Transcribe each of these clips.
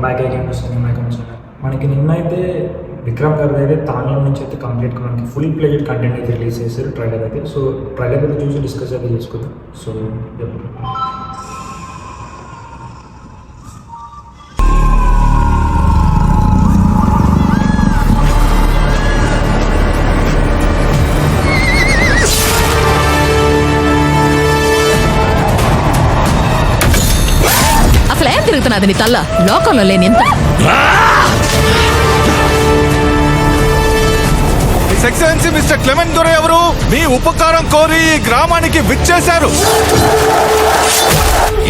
Back again cinema accounts మనకి నిన్నైతే విక్రమ్ గారి అయితే తాంగ్లం నుంచి అయితే కంప్లీట్గా మనకి ఫుల్ ప్లేజెడ్ కంటెంట్ అయితే రిలీజ్ చేశారు ట్రైలర్ అయితే. సో ట్రైలర్ అయితే చూసి డిస్కస్ అయితే చేసుకుందాం. సో తిరుగుతున్నది నీ తల్ల లోకంలో లేని ఎంత ఎక్సలెన్సీ మిస్టర్ క్లెమెంట్ దొర ఎవరు మీ ఉపకారం కోరి ఈ గ్రామానికి విచ్చేశారు.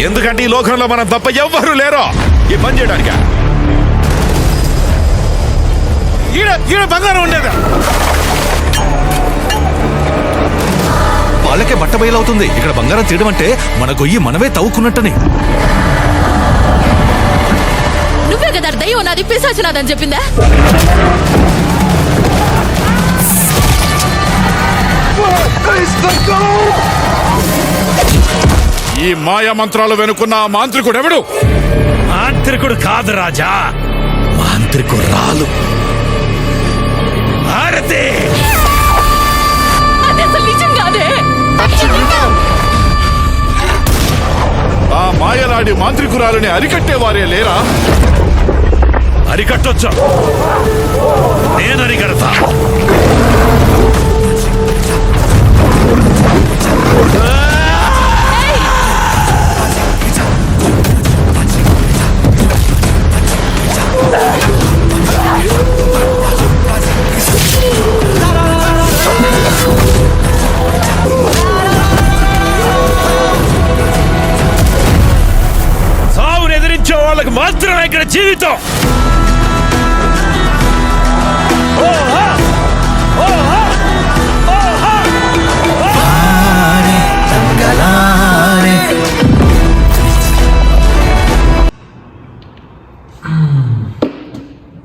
ఎందుకంటే ఈ లోకంలో మనం తప్ప ఎవ్వరూ లేరో ఈ పని చేయడానికి. ఈడ బంగారం ఉండేదా వాళ్ళకే బట్ట బయలవుతుంది. ఇక్కడ బంగారం తీయడం అంటే మన గొయ్యి మనమే తవ్వుకున్నట్టని. నువ్వే కదా దయ్యం నాది పిశాచినాదని చెప్పిందా? ఈ మాయా మంత్రాలు వెనుకున్న మాంత్రికుడు ఎవడు? మాంత్రికుడు కాదు రాజా, మాంత్రికురాలు భారతి. అది అసలు నిజం కాదే. ఆ మాయలాడి మాంత్రికురాలని అరికట్టేవారే లేరా? అరికట్టొచ్చు, నేను అరికడతా. సావును ఎదిరించే వాళ్ళకి మాత్రమే ఇక్కడ జీవితం.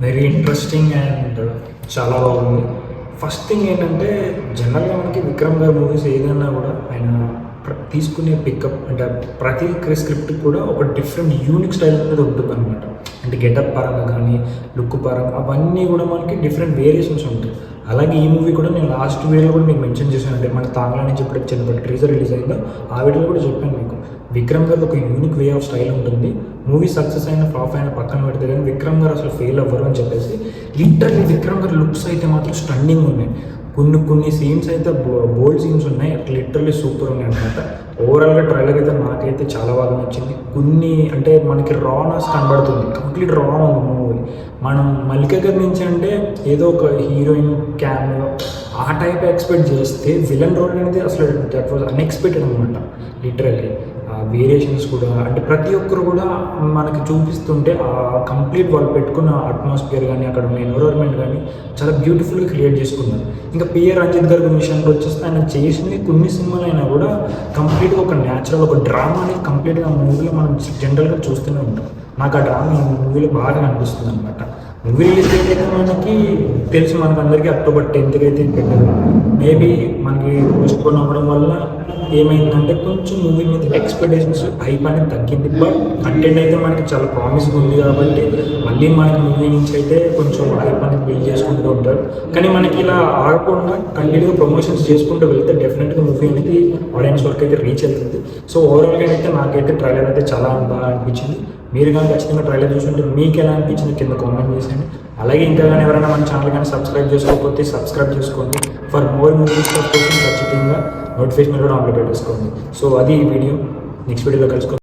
వెరీ ఇంట్రెస్టింగ్ అండ్ చాలా బాగుంది. ఫస్ట్ థింగ్ ఏంటంటే జనరల్గా మనకి విక్రమ్ గారి మూవీస్ ఏదైనా కూడా ఆయన తీసుకునే పికప్ అంటే ప్రతి స్క్రిప్ట్ కూడా ఒక డిఫరెంట్ యూనిక్ స్టైల్ అనేది ఉంటుంది అనమాట. అంటే గెటప్ పరంగా కానీ లుక్ పరంగా అవన్నీ కూడా మనకి డిఫరెంట్ వేరియేషన్స్ ఉంటాయి. అలాగే ఈ మూవీ కూడా నేను లాస్ట్ వీడియోలో కూడా మీకు మెన్షన్ చేశాను. అంటే మన తాంగ్లా నుంచి ఎప్పుడైతే చిన్నప్పటి ట్రీజర్ రిలీజ్ అయిందో ఆ వీడియోలో కూడా చెప్పాను మీకు. విక్రమ్ గారు ఒక యూనిక్ వే ఆఫ్ స్టైల్ ఉంటుంది. మూవీ సక్సెస్ అయిన ఫ్లాప్ అయిన పక్కన పెడితే కానీ విక్రమ్ గారు అసలు ఫెయిల్ అవ్వరు అని చెప్పేసి లిటరల్లీ విక్రమ్ గారి లుక్స్ అయితే మాత్రం స్టన్నింగ్ ఉన్నాయి. కొన్ని సీన్స్ అయితే బోల్డ్ సీన్స్ ఉన్నాయి, లిటరల్లీ సూపర్ ఉన్నాయి అనమాట. ఓవరాల్గా ట్రైలర్ అయితే నాకైతే చాలా బాగా నచ్చింది. కొన్ని అంటే మనకి రానెస్ కనబడుతుంది, కంప్లీట్ రా ఉంది మూవీ. మనం మల్లిక గారి నుంచి అంటే ఏదో ఒక హీరోయిన్ క్యామెరా ఆ టైప్ ఎక్స్పెక్ట్ చేస్తే విలన్ రోల్ అనేది అసలు దట్ వాజ్ అన్ఎక్స్పెక్టెడ్ అనమాట. లిటరల్లీ వేరియేషన్స్ కూడా అంటే ప్రతి ఒక్కరు కూడా మనకి చూపిస్తుంటే ఆ కంప్లీట్ వాళ్ళు పెట్టుకున్న అట్మాస్ఫియర్ కానీ అక్కడ ఉన్న ఎన్విరాన్మెంట్ కానీ చాలా బ్యూటిఫుల్గా క్రియేట్ చేసుకున్నారు. ఇంకా పిఆర్ రంజిత్ గారి విషయానికి వచ్చేస్తే ఆయన చేసింది కొన్ని సినిమాలు అయినా కూడా కంప్లీట్గా ఒక న్యాచురల్ ఒక డ్రామా అనేది కంప్లీట్గా మూవీలో మనం జనరల్గా చూస్తూనే ఉంటాం. నాకు ఆ డ్రామా ఈ మూవీలో బాగా అనిపిస్తుంది అనమాట. మూవీ రిలీజ్ డేట్ అయితే మనకి తెలిసి మనకు అందరికీ అక్టోబర్ 10th అయితే పెట్టారు. మేబీ మనకి పోస్ట్పోన్ అవ్వడం వల్ల ఏమైందంటే కొంచెం మూవీ మీద ఎక్స్పెక్టేషన్స్ హైప్ అనేది తగ్గింది. బట్ కంటెంట్ అయితే మనకి చాలా ప్రామిస్గా ఉంది కాబట్టి మళ్ళీ మనకి మూవీ నుంచి అయితే కొంచెం హైప్ అనేది బిల్డ్ చేసుకుంటూ ఉంటారు. కానీ మనకి ఇలా ఆగకుండా కంటిన్యూగా ప్రమోషన్స్ చేసుకుంటూ వెళ్తే డెఫినెట్గా మూవీ అనేది ఆడియన్స్ వరకు అయితే రీచ్ అవుతుంది. సో ఓవరాల్గా అయితే నాకైతే ట్రైలర్ అయితే చాలా బాగా అనిపించింది. మీరు కానీ ఖచ్చితంగా ట్రైలర్ చూసుకుంటే మీకు ఎలా అనిపించింది కింద కామెంట్ చేసేయండి. అలాగే ఇంకా కానీ ఎవరైనా మన ఛానల్ కానీ సబ్స్క్రైబ్ చేసుకోకపోతే సబ్స్క్రైబ్ చేసుకోండి. ఫర్ మోర్ మూవీస్ కోసం ఖచ్చితంగా నోటిఫికేషన్ కూడా ఆన్ లో పెట్టేసుకోండి. సో అది ఈ వీడియో, నెక్స్ట్ వీడియోలో కలుసుకోండి.